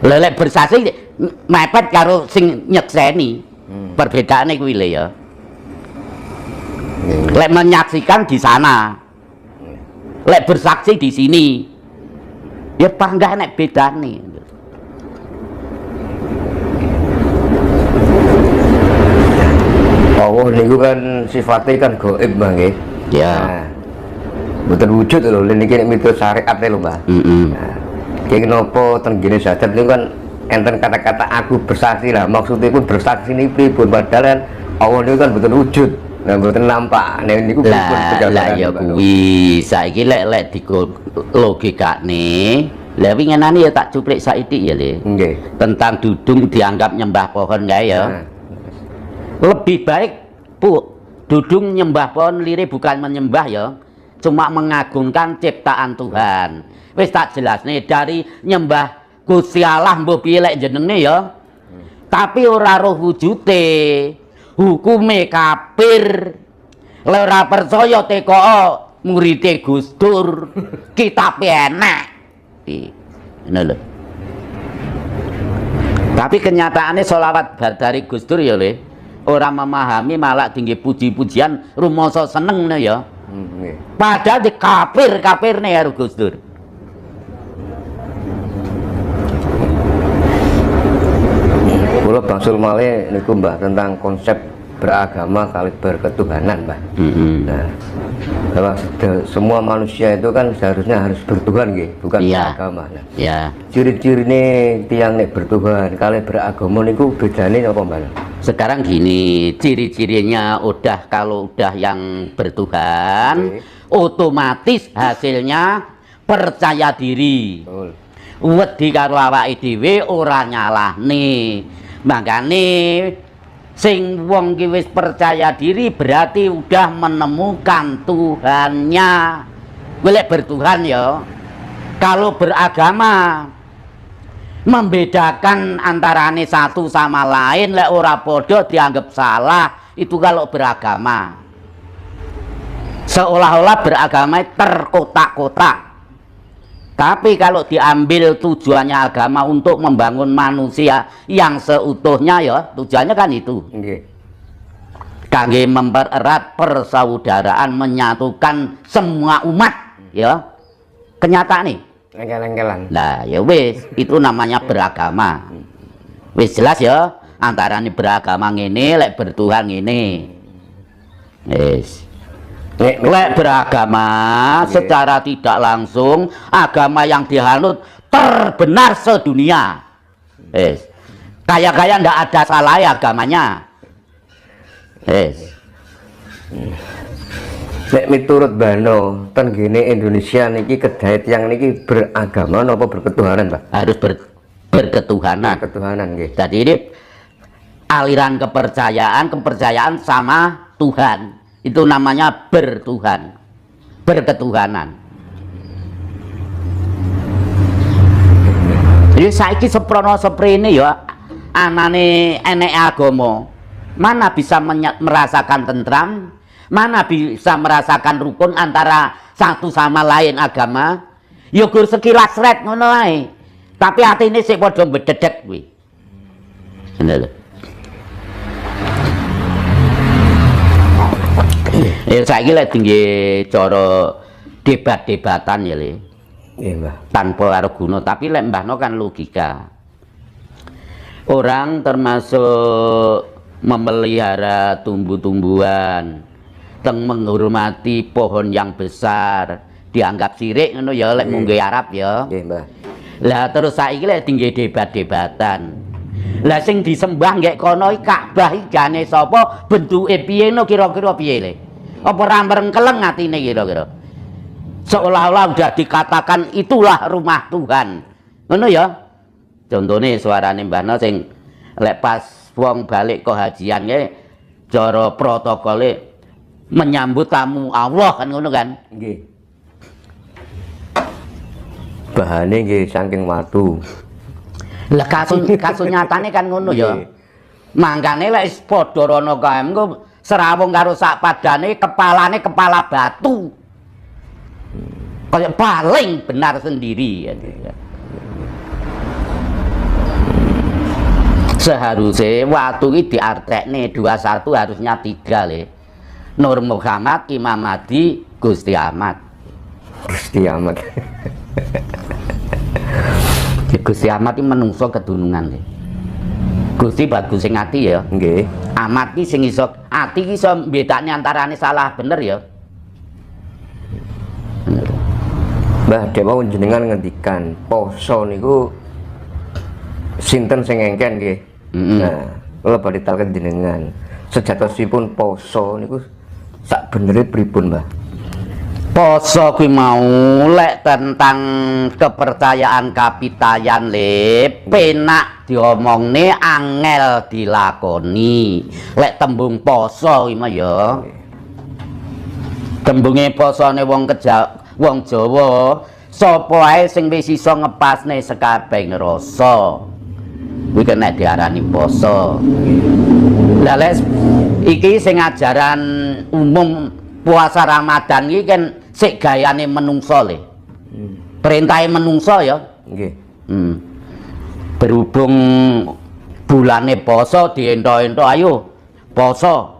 Lelek bersaksi mepet karo sing nyekseni. Perbedaannya kuwi lho ya. Lek menyaksikan di sana. Lek bersaksi di sini. Ya panggah nek bedane. Allah niku kan sifatnya kan gaib Mbah nggih. Ya. Nah, mboten wujud lho niki nek miturut syariat lho Mbah. Nah, iki napa teng gene sadat niku kan enten kata-kata aku bersaksi lah. Maksudnya pun bersaksi niki pripun padahal kan Allah niku kan mboten wujud. Nah, mboten nampak. Nek niku pripun lah ya kuwi. Saiki lek logikane lah winginane ya tak cuplik saiki ya Le. Nggih. Tentang dudung dianggap nyembah pohon kae ya. Nah. Lebih baik dudung nyembah pohon lire bukan menyembah ya, cuma mengagungkan ciptaan Tuhan. Wis tak jelas nih dari nyembah Gusti Allah mbok piye lek jenenge ya. Tapi ora roh wujude. Hukume kafir. Lek ora percaya teko murite Gus Dur, kitab enak. Ngono lho. Tapi kenyataannya sholawat dari Gus Dur ya Le. Orang memahami malah tinggi puji-pujian rumoso seneng nih ya. Padahal di kafir nih ya Gus Dur. Kula bangsul malih niku Mbah tentang konsep beragama kali berketuhanan Mbah. Nah, bahwa semua manusia itu kan seharusnya harus bertuhan nggih, bukan beragama. Nah, ya. Ciri-cirine tiang nek bertuhan kali beragama niku bedane apa Mbah? Sekarang gini, ciri-cirinya udah kalau udah yang bertuhan, otomatis hasilnya percaya diri. Wedi karo awake dhewe ora nyalahne. Makane sing wong ki wis percaya diri berarti udah menemukan Tuhannya. Golek bertuhan ya. Kalau beragama membedakan antarane satu sama lain lek ora podo dianggap salah, itu kalau beragama. Seolah-olah beragama terkotak-kotak. Tapi kalau diambil tujuannya agama untuk membangun manusia yang seutuhnya ya, tujuannya kan itu. Kangge mempererat persaudaraan, menyatukan semua umat ya. Kenyataan nih. Engkel-engkelan. Nah, ya wis, itu namanya beragama. Wis jelas ya, antara ini beragama ngene, lek bertuhan ngene. Wis. Lek beragama secara tidak langsung agama yang dihanut terbenar sedunia. Wis. Kaya-kaya ndak ada salah ya agamanya. Wis. Nek miturut Bano, ten gene Indonesia niki kedait yang niki beragama napa berketuhanan, Pak? Harus berketuhanan. Ketuhanan nggih. Jadi ini aliran kepercayaan sama Tuhan. Itu namanya bertuhan. Berketuhanan. Jadi saiki seprene ya anane enek agama. Mana bisa merasakan tentram? Mana bisa merasakan rukun antara satu sama lain agama? Ya gur sekilas ret ngono ae. Tapi atine sik padha bededek kuwi. Ngono lho. Ya saiki lek tinggi cara debat-debatan ya Le. Iya, Mbah. Tanpa karo guna, tapi lek mbahno kan logika. Orang termasuk memelihara tumbuh-tumbuhan, menghormati pohon yang besar, dianggap sirik ngono ya lek mungge Arab ya. Nggih, Mbah. Lah terus saiki lek tinggi debat-debatan. Lah sing disembah nggek kono iki Ka'bah iki jane sapa, bentuke piye no kira-kira piye Le? Apa ra merengkeleng atine kira-kira? Seolah-olah udah dikatakan itulah rumah Tuhan. Ngono ya. Contone suarane Mbahno sing lek pas wong balik ke hajian kae cara protokole menyambut tamu Allah kan ngono kan? Nggih. Bahane nggih saking watu. Lah kasus nyatane kan ngono ya. Mangkane lek padha rono kae engko serawung karo sak padane kepalane kepala batu. Kayak paling benar sendiri ya. Seharusnya waktu ini diartekne 21 harusnya 3 le. Nur Muhammad, Imam Mahdi, Gusti Ahmad. Gusti Ahmad. Gusti Ahmad ini menungso kedunungan le. Gusti bagus sing ati ya. Nggih. Ahmad ki sing iso ati ki iso mbedakne antarane salah bener ya. Bener. Mbah Dewa jenengan ngendikan poso niku sinten sing engken nggih. Nah, kula badhe talken jenengan. Sejatosipun poso niku sak benere pripun, Mbah? Poso kuwi mau lek tentang kepercayaan kapitayan le penak diomongne angel dilakoni. Lek tembung poso kuwi mah ya. Tembunge posone wong Jawa sapa ae sing wis iso ngepasne sekabehing rasa. Kuwi kena diarani poso. Lah lek iki sing ajaran umum puasa Ramadan iki kan sik gayane menungso le. Perintahe menungso ya. Nggih. Berhubung bulane poso diento-ento ayo poso.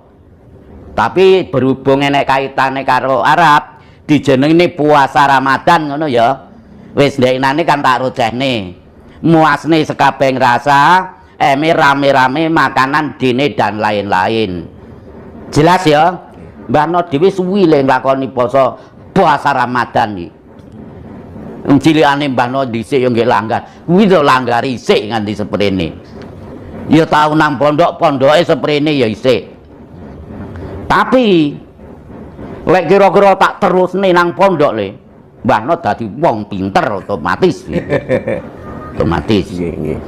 Tapi berhubung enek kaitane karo Arab dijenengi puasa Ramadan ngono ya. Wis ndeknane kan tak rojehne. Muasne sekabehing rasa, rame-rame makanan dene dan lain-lain. Jelas ya? Mbah No dhewe suwi le nglakoni puasa Ramadan iki. Cilikane Mbah No dhisik yo nggih langgar. Kuwi to langgar isik nganti seprene. Ya tau nang pondok-pondoke seprene ya isik. Tapi lek kira-kira tak terusne nang pondok le, Mbah No dadi wong pinter otomatis. Otomatis. Nggih.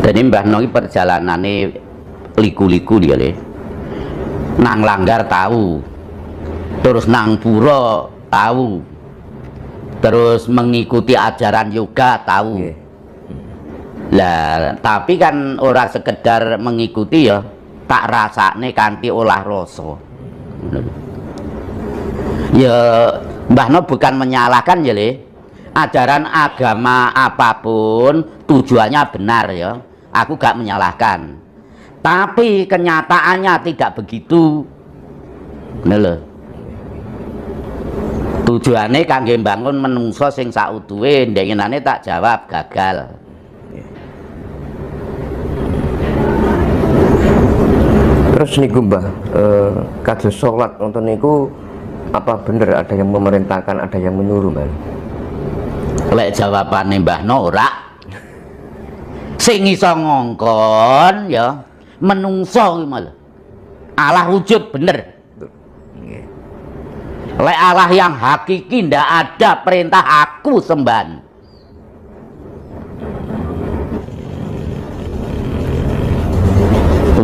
Dadi Mbah No iki perjalanane liku-liku dia le. Nang langgar tahu, terus nang pura tahu, terus mengikuti ajaran yoga tahu. Lah tapi kan ora sekedar mengikuti ya, tak rasane kanthi olah rasa. Ya Mbah No bukan menyalahkan ya le. Ajaran agama apapun tujuannya benar ya. Aku gak menyalahkan. Tapi kenyataannya tidak begitu. Lho. Tujuane kangge mbangun menungso sing sautuhe, ndengenane tak jawab gagal. Terus niku Mbah, kados salat wonten niku apa bener ada yang memerintahkan, ada yang menyuruh, Mbah? Lek jawabane Mbah No ora. Sing iso ngongkon ya menungso kuwi malah. Allah wujud bener. Lek Allah yang hakiki ndak ada perintah aku sembahan.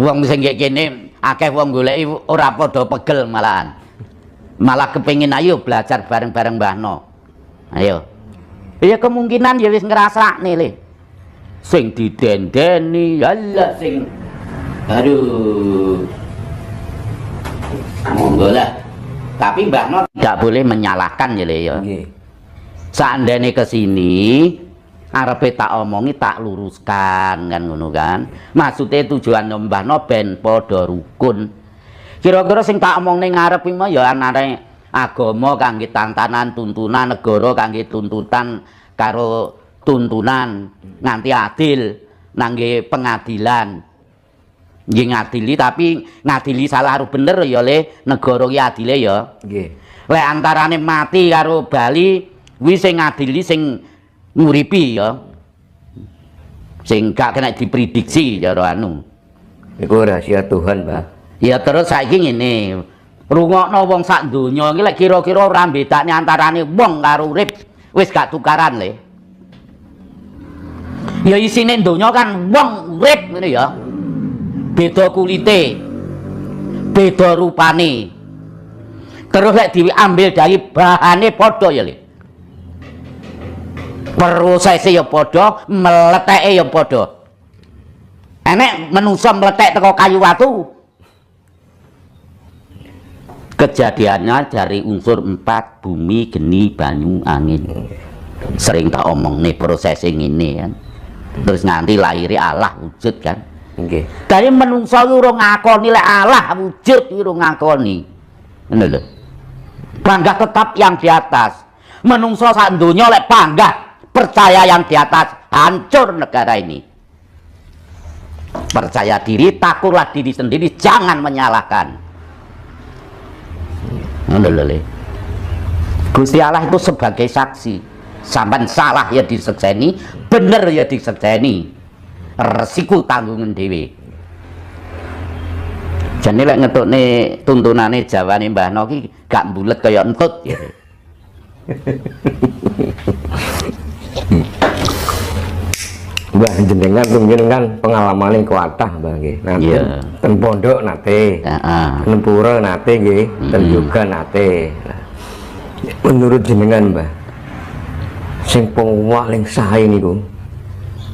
Wong sing kene akeh wong goleki ora padha pegel malahan. Malah kepengin ayo belajar bareng-bareng Mbah No. Ayo. Ya kemungkinan ya wis ngrasakne le. Sing didendeni Allah sing aduh. Monggo lah. Tapi Mbah No tidak boleh menyalahkan ya le ya. Nggih. Seandainya kesini arepe tak omongi tak luruskan kan ngono kan. Maksudnya tujuan Mbah No ben padha rukun. Kira-kira sing tak omong ning ngarep iki mah ya anane agama kangge tantanan tuntunan, negara kangge tuntutan karo tuntunan nganti adil nangge pengadilan. Nggih ngadili tapi ngadili salah karo bener ya le negara ki adile ya. Nggih. Lek antarane mati karo bali kuwi sing ngadili sing nguripi ya. Sing gak kena diprediksi cara anu. Iku rahasia Tuhan, Mbah. Ya terus saiki ngene. Rungokno wong sak donya iki lek kira-kira ora bedakne antarane wong karo urip wis gak tukaran le. Ya isine donya kan wong urip ngene ya. Beda kulite. Beda rupane. Terus lek diambil dari bahane padha ya le. Prosese ya padha, mleteke ya padha. Enek menungso meletek teko kayu watu. Kejadiannya dari unsur 4 bumi, geni, banyu, angin. Sering tak omong nih prosesing ini kan. Terus nganti lahiri Allah wujud kan. Nggih. Dari menungso iki urung ngakoni lek Allah wujud iki urung ngakoni. Ngono lho. Bangga tetap yang di atas. Menungso sak donya lek bangga percaya yang di atas, hancur negara ini. Percaya diri, takurlah diri sendiri, jangan menyalahkan. Ngono lho. Gusti Allah itu sebagai saksi. Sampeyan salah ya disekseni, bener ya disekseni. Resiko tanggungan dhewe. Jane lek ngetokne tuntunane Jawane Mbah No ki gak mbulet kaya entut ya. Mbah jenengan kan pengalamane kuatah Mbah nggih. Nate ten pondok nate. Heeh. Ten pura nate nggih, ten yoga nate. Menurut jenengan Mbah, sing paling sae niku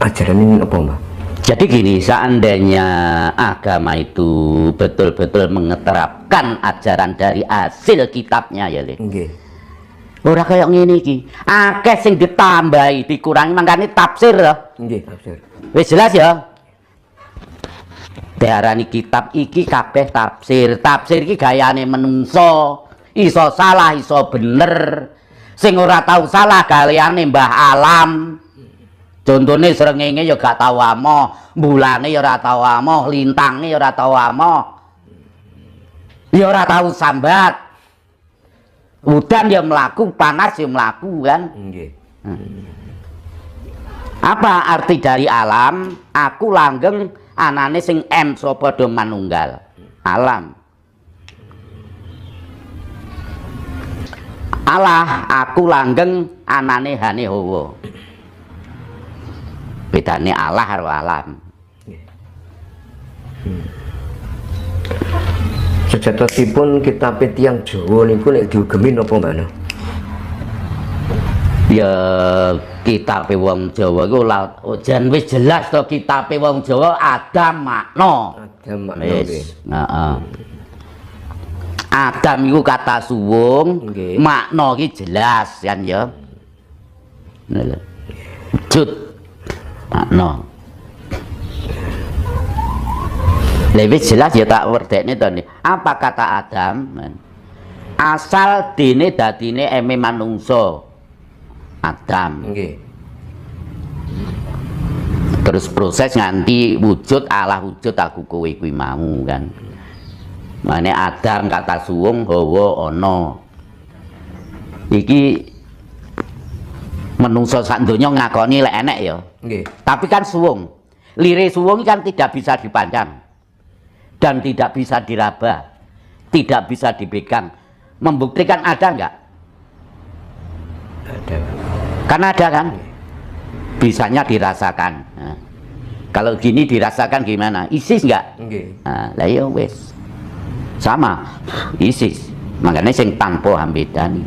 ajaran ini apa Mbah? Jadi gini, seandainya agama itu betul-betul mengeterapkan ajaran dari hasil kitabnya ya Le. Nggih. Ora kaya ngene iki. Akeh sing ditambahi, dikurangi mangkane tafsir lho. Nggih, tafsir. Wis jelas ya. Diarani kitab iki kabeh tafsir. Tafsir iki gayane menungso. Iso salah, iso bener. Sing ora tahu salah gayane Mbah Alam. Contone srengenge ya gak tau amoh, bulane ya ora tau amoh, lintange ya ora tau amoh. Ya ora tau sambat. Udan ya mlaku, panas ya mlaku kan. Nggih. Apa arti dari alam? Aku langgeng anane sing so padha manunggal. Alam. Allah, aku langgeng anane hane hawa. Bedane Allah karo alam. Sejatosipun kitab tiyang Jawa niku nek diugemi napa Mbak? Ya kitab wong Jawa iku jan wis jelas to kitab wong Jawa Adam makna. Adam makna nggih. Heeh. Adam iku kata suwung, makna iki jelas kan ya. Ngono. Wujud makna. Lebih jelas ya tak werdekne to nih. Apa kata Adam? Asal dene dadine eme manungso. Adam. Nggih. Terus proses nganti wujud Allah wujud aku kowe kuwi mau kan. Mane Adam kata suwung Hawa ana. Iki menungso sak donya ngakoni lek enek ya. Nggih. Tapi kan suwung. Lire suwung kan tidak bisa dipandang. Dan tidak bisa diraba, tidak bisa dipegang. Membuktikan ada enggak? Ada. Kan ada kan? Bisanya dirasakan. Nah, kalau gini dirasakan gimana? Isis enggak? Nggih. Nah, lah ya wis. Sama, isis. Makanya sing tanpa hambedani.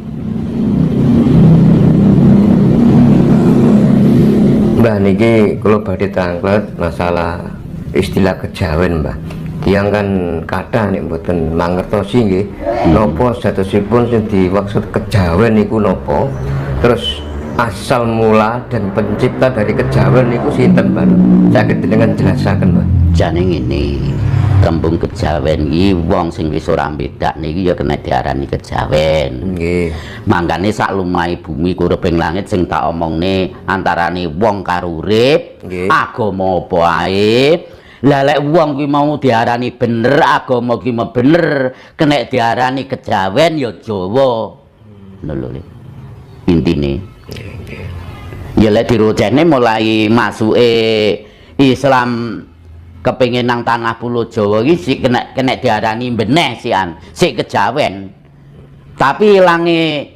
Mbah niki kula badhe tanglet masalah istilah kejawen Mbah. Tiyang kan kathah nek mboten mangertosi nggih napa satosipun sing dimaksud kejawen niku napa. Terus asal mula dan pencipta dari kejawen niku sinten Mbah? Saged dengan jelasaken Mbah. Jane ngene. Tembung kejawen iki wong sing wis ora bedak niki ya kena diarani kejawen. Nggih. Mangkane sak lumahe bumi kurep ing langit sing tak omongne antarane wong karo urip, agama apa ae. Lah lek wong kuwi mau diarani bener, agama kuwi mau bener, kena diarani kejawen ya Jawa. Ngono lho. Intine. Ya lek dirocehne mulai masuke Islam kepengin nang tanah pulau Jawa iki sik kena diarani beneh sian, sik kejawen. Tapi ilange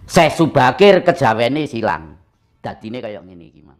Syekh Subakir kejawene silang. Dadine kaya ngene iki, Mang.